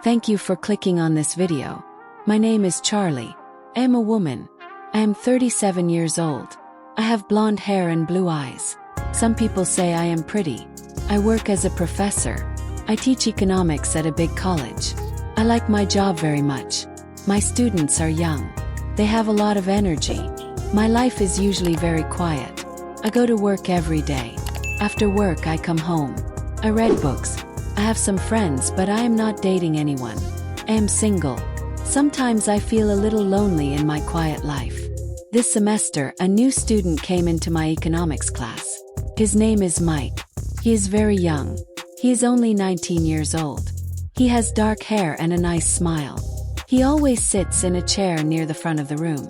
Thank you for clicking on this video. My name is Charlie. I am a woman. I am 37 years old. I have blonde hair and blue eyes. Some people say I am pretty. I work as a professor. I teach economics at a big college. I like my job very much. My students are young. They have a lot of energy. My life is usually very quiet. I go to work every day. After work I come home. I read books. I have some friends, but I am not dating anyone. I am single. Sometimes I feel a little lonely in my quiet life. This semester, a new student came into my economics class. His name is Mike. He is very young. He is only 19 years old. He has dark hair and a nice smile. He always sits in a chair near the front of the room.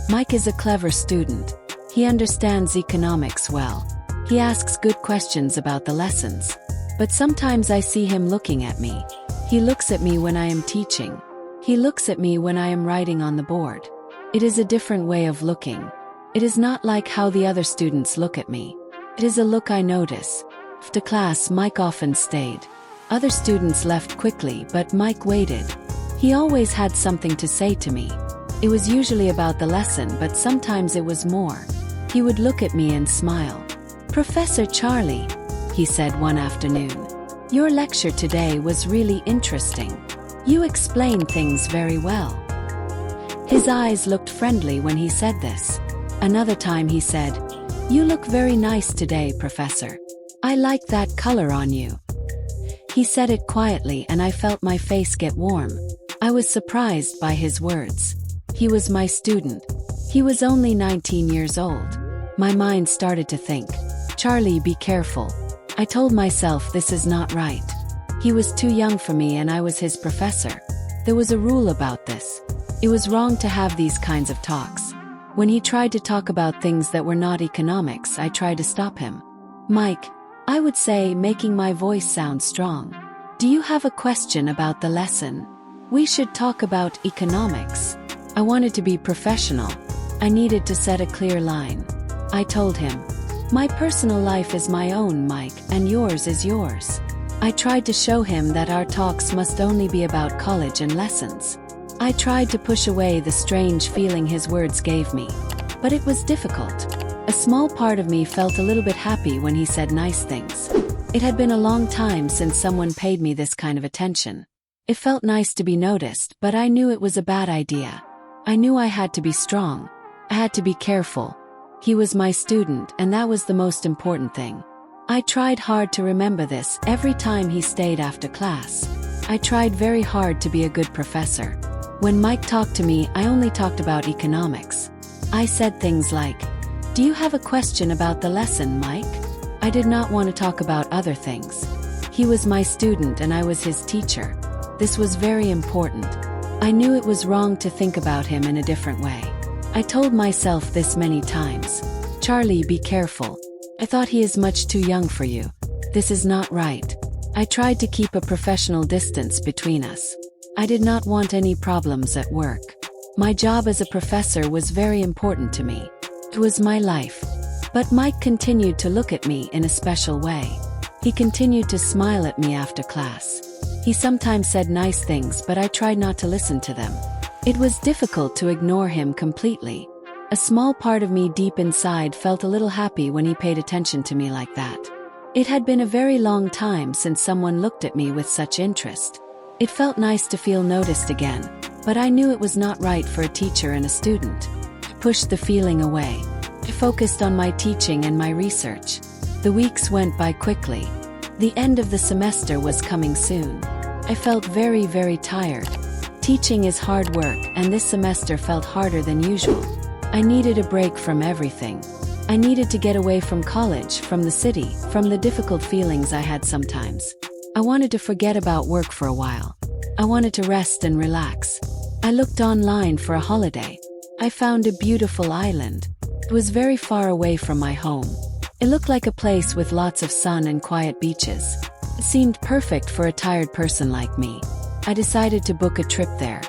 Mike is a clever student. He understands economics well. He asks good questions about the lessons. But sometimes I see him looking at me. He looks at me when I am teaching. He looks at me when I am writing on the board. It is a different way of looking. It is not like how the other students look at me. It is a look I notice. After class, Mike often stayed. Other students left quickly, but Mike waited. He always had something to say to me. It was usually about the lesson, but sometimes it was more. He would look at me and smile. "Professor Charlie," he said one afternoon, "your lecture today was really interesting. You explained things very well." His eyes looked friendly when he said this. Another time he said, "You look very nice today, Professor. I like that color on you." He said it quietly and I felt my face get warm. I was surprised by his words. He was my student. He was only 19 years old. My mind started to think, "Charlie, be careful." I told myself this is not right. He was too young for me and I was his professor. There was a rule about this. It was wrong to have these kinds of talks. When he tried to talk about things that were not economics, I tried to stop him. "Mike," I would say, making my voice sound strong, "do you have a question about the lesson? We should talk about economics." I wanted to be professional. I needed to set a clear line. I told him, "My personal life is my own, Mike, and yours is yours." I tried to show him that our talks must only be about college and lessons. I tried to push away the strange feeling his words gave me. But it was difficult. A small part of me felt a little bit happy when he said nice things. It had been a long time since someone paid me this kind of attention. It felt nice to be noticed, but I knew it was a bad idea. I knew I had to be strong. I had to be careful. He was my student, and that was the most important thing. I tried hard to remember this every time he stayed after class. I tried very hard to be a good professor. When Mike talked to me, I only talked about economics. I said things like, "Do you have a question about the lesson, Mike?" I did not want to talk about other things. He was my student and I was his teacher. This was very important. I knew it was wrong to think about him in a different way. I told myself this many times. "Charlie, be careful. I thought he is much too young for you. This is not right." I tried to keep a professional distance between us. I did not want any problems at work. My job as a professor was very important to me. It was my life. But Mike continued to look at me in a special way. He continued to smile at me after class. He sometimes said nice things, but I tried not to listen to them. It was difficult to ignore him completely. A small part of me deep inside felt a little happy when he paid attention to me like that. It had been a very long time since someone looked at me with such interest. It felt nice to feel noticed again, but I knew it was not right for a teacher and a student. I pushed the feeling away. I focused on my teaching and my research. The weeks went by quickly. The end of the semester was coming soon. I felt very, very tired. Teaching is hard work, and this semester felt harder than usual. I needed a break from everything. I needed to get away from college, from the city, from the difficult feelings I had sometimes. I wanted to forget about work for a while. I wanted to rest and relax. I looked online for a holiday. I found a beautiful island. It was very far away from my home. It looked like a place with lots of sun and quiet beaches. It seemed perfect for a tired person like me. I decided to book a trip there.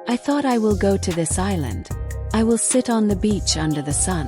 I thought, I will go to this island. I will sit on the beach under the sun.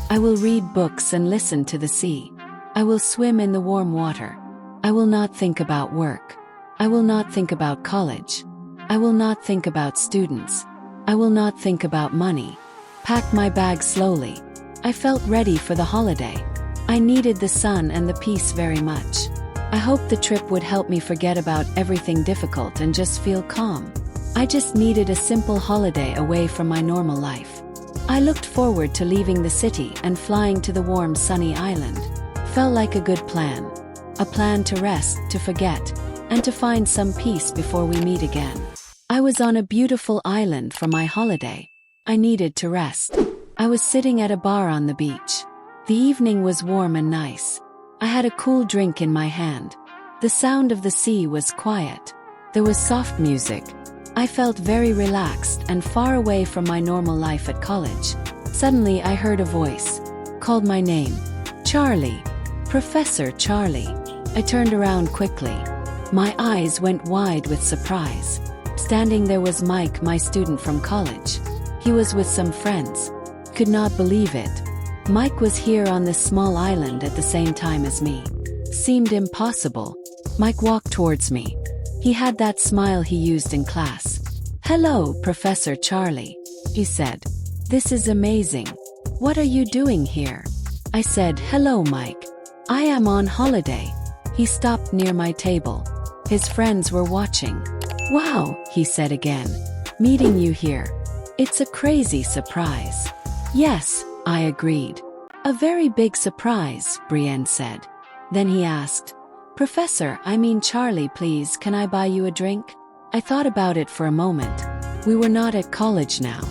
I will read books and listen to the sea. I will swim in the warm water. I will not think about work. I will not think about college. I will not think about students. I will not think about money. Packed my bag slowly. I felt ready for the holiday. I needed the sun and the peace very much. I hoped the trip would help me forget about everything difficult and just feel calm. I just needed a simple holiday away from my normal life. I looked forward to leaving the city and flying to the warm sunny island. Felt like a good plan. A plan to rest, to forget, and to find some peace before we meet again. I was on a beautiful island for my holiday. I needed to rest. I was sitting at a bar on the beach. The evening was warm and nice. I had a cool drink in my hand. The sound of the sea was quiet. There was soft music. I felt very relaxed and far away from my normal life at college. Suddenly I heard a voice. Called my name. Charlie. Professor Charlie. I turned around quickly. My eyes went wide with surprise. Standing there was Mike, my student from college. He was with some friends. Could not believe it. Mike was here on this small island at the same time as me. Seemed impossible. Mike walked towards me. He had that smile he used in class. "Hello, Professor Charlie," he said. "This is amazing. What are you doing here?" I said, "Hello, Mike. I am on holiday." He stopped near my table. His friends were watching. "Wow," he said again. "Meeting you here. It's a crazy surprise." "Yes," I agreed. "A very big surprise," Brienne said. Then he asked, Charlie, please, can I buy you a drink?" I thought about it for a moment. We were not at college now.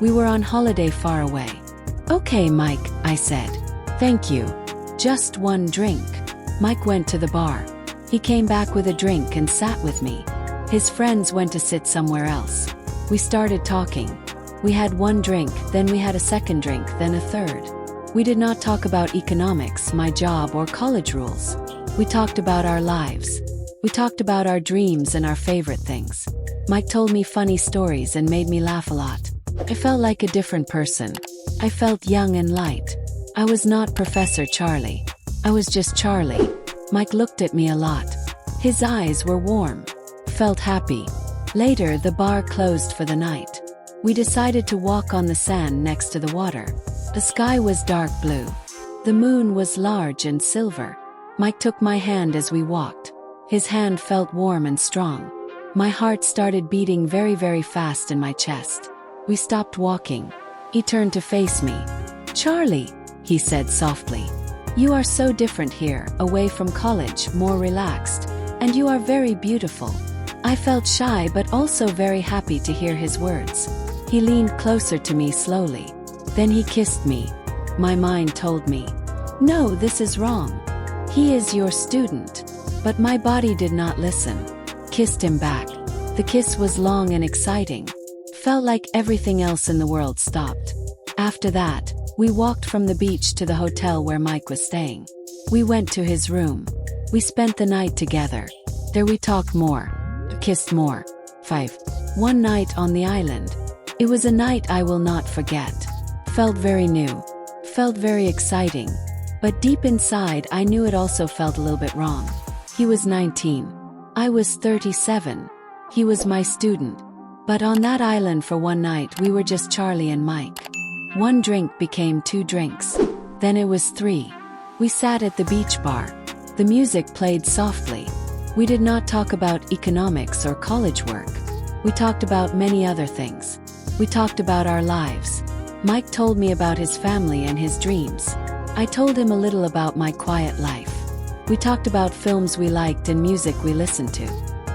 We were on holiday far away. "Okay, Mike," I said. "Thank you. Just one drink." Mike went to the bar. He came back with a drink and sat with me. His friends went to sit somewhere else. We started talking. We had one drink, then we had a second drink, then a third. We did not talk about economics, my job, or college rules. We talked about our lives. We talked about our dreams and our favorite things. Mike told me funny stories and made me laugh a lot. I felt like a different person. I felt young and light. I was not Professor Charlie. I was just Charlie. Mike looked at me a lot. His eyes were warm. Felt happy. Later, the bar closed for the night. We decided to walk on the sand next to the water. The sky was dark blue. The moon was large and silver. Mike took my hand as we walked. His hand felt warm and strong. My heart started beating very, very fast in my chest. We stopped walking. He turned to face me. "Charlie," he said softly. "You are so different here, away from college, more relaxed. And you are very beautiful." I felt shy but also very happy to hear his words. He leaned closer to me slowly. Then he kissed me. My mind told me, "No, this is wrong. He is your student." But my body did not listen. Kissed him back. The kiss was long and exciting. Felt like everything else in the world stopped. After that, we walked from the beach to the hotel where Mike was staying. We went to his room. We spent the night together. There we talked more. Kissed more. 5. One night on the island. It was a night I will not forget. Felt very new. Felt very exciting. But deep inside I knew it also felt a little bit wrong. He was 19. I was 37. He was my student. But on that island for one night we were just Charlie and Mike. One drink became 2 drinks. Then it was 3. We sat at the beach bar. The music played softly. We did not talk about economics or college work. We talked about many other things. We talked about our lives. Mike told me about his family and his dreams. I told him a little about my quiet life. We talked about films we liked and music we listened to.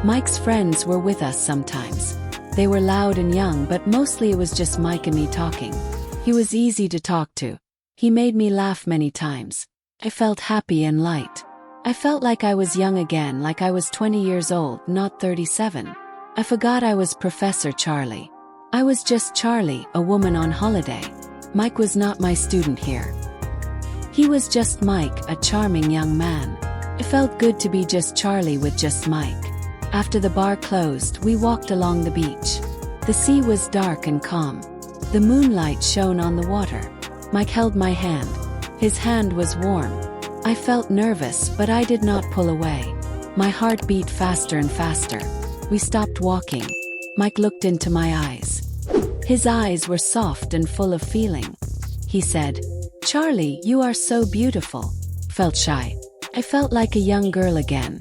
Mike's friends were with us sometimes. They were loud and young, but mostly it was just Mike and me talking. He was easy to talk to. He made me laugh many times. I felt happy and light. I felt like I was young again, like I was 20 years old, not 37. I forgot I was Professor Charlie. I was just Charlie, a woman on holiday. Mike was not my student here. He was just Mike, a charming young man. It felt good to be just Charlie with just Mike. After the bar closed, we walked along the beach. The sea was dark and calm. The moonlight shone on the water. Mike held my hand. His hand was warm. I felt nervous, but I did not pull away. My heart beat faster and faster. We stopped walking. Mike looked into my eyes. His eyes were soft and full of feeling. He said, "Charlie, you are so beautiful." Felt shy. I felt like a young girl again.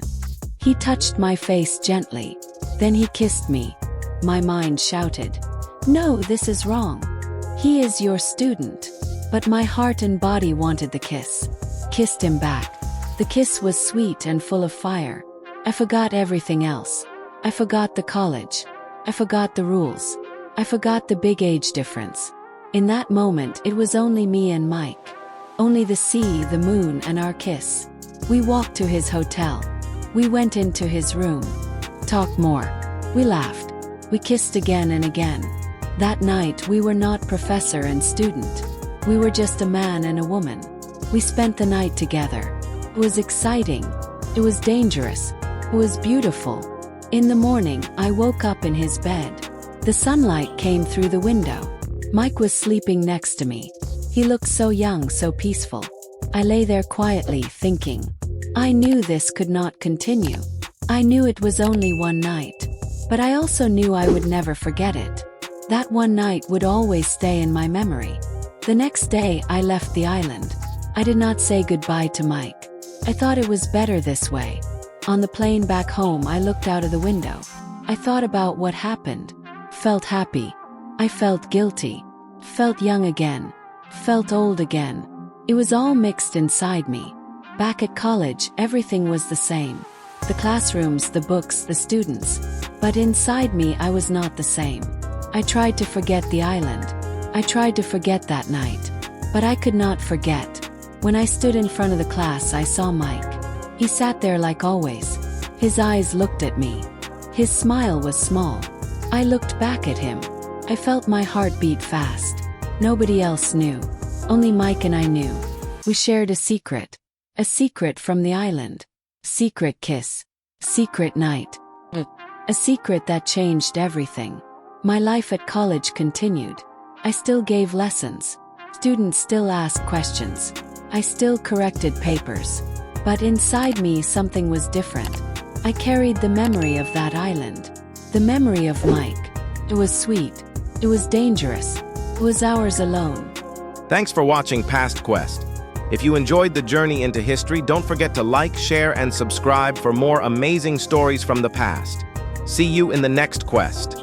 He touched my face gently. Then he kissed me. My mind shouted, "No, this is wrong. He is your student." But my heart and body wanted the kiss. Kissed him back. The kiss was sweet and full of fire. I forgot everything else. I forgot the college. I forgot the rules. I forgot the big age difference. In that moment, it was only me and Mike. Only the sea, the moon, and our kiss. We walked to his hotel. We went into his room. Talked more. We laughed. We kissed again and again. That night, we were not professor and student. We were just a man and a woman. We spent the night together. It was exciting. It was dangerous. It was beautiful. In the morning, I woke up in his bed. The sunlight came through the window. Mike was sleeping next to me. He looked so young, so peaceful. I lay there quietly, thinking. I knew this could not continue. I knew it was only one night. But I also knew I would never forget it. That one night would always stay in my memory. The next day, I left the island. I did not say goodbye to Mike. I thought it was better this way. On the plane back home, I looked out of the window. I thought about what happened. Felt happy. I felt guilty. Felt young again. Felt old again. It was all mixed inside me. Back at college, everything was the same. The classrooms, the books, the students. But inside me, I was not the same. I tried to forget the island. I tried to forget that night. But I could not forget. When I stood in front of the class, I saw Mike. He sat there like always. His eyes looked at me. His smile was small. I looked back at him. I felt my heart beat fast. Nobody else knew. Only Mike and I knew. We shared a secret. A secret from the island. Secret kiss. Secret night. A secret that changed everything. My life at college continued. I still gave lessons. Students still asked questions. I still corrected papers. But inside me something was different. I carried the memory of that island. The memory of Mike. It was sweet. It was dangerous. It was ours alone. Thanks for watching PastQuest. If you enjoyed the journey into history, don't forget to like, share, and subscribe for more amazing stories from the past. See you in the next quest.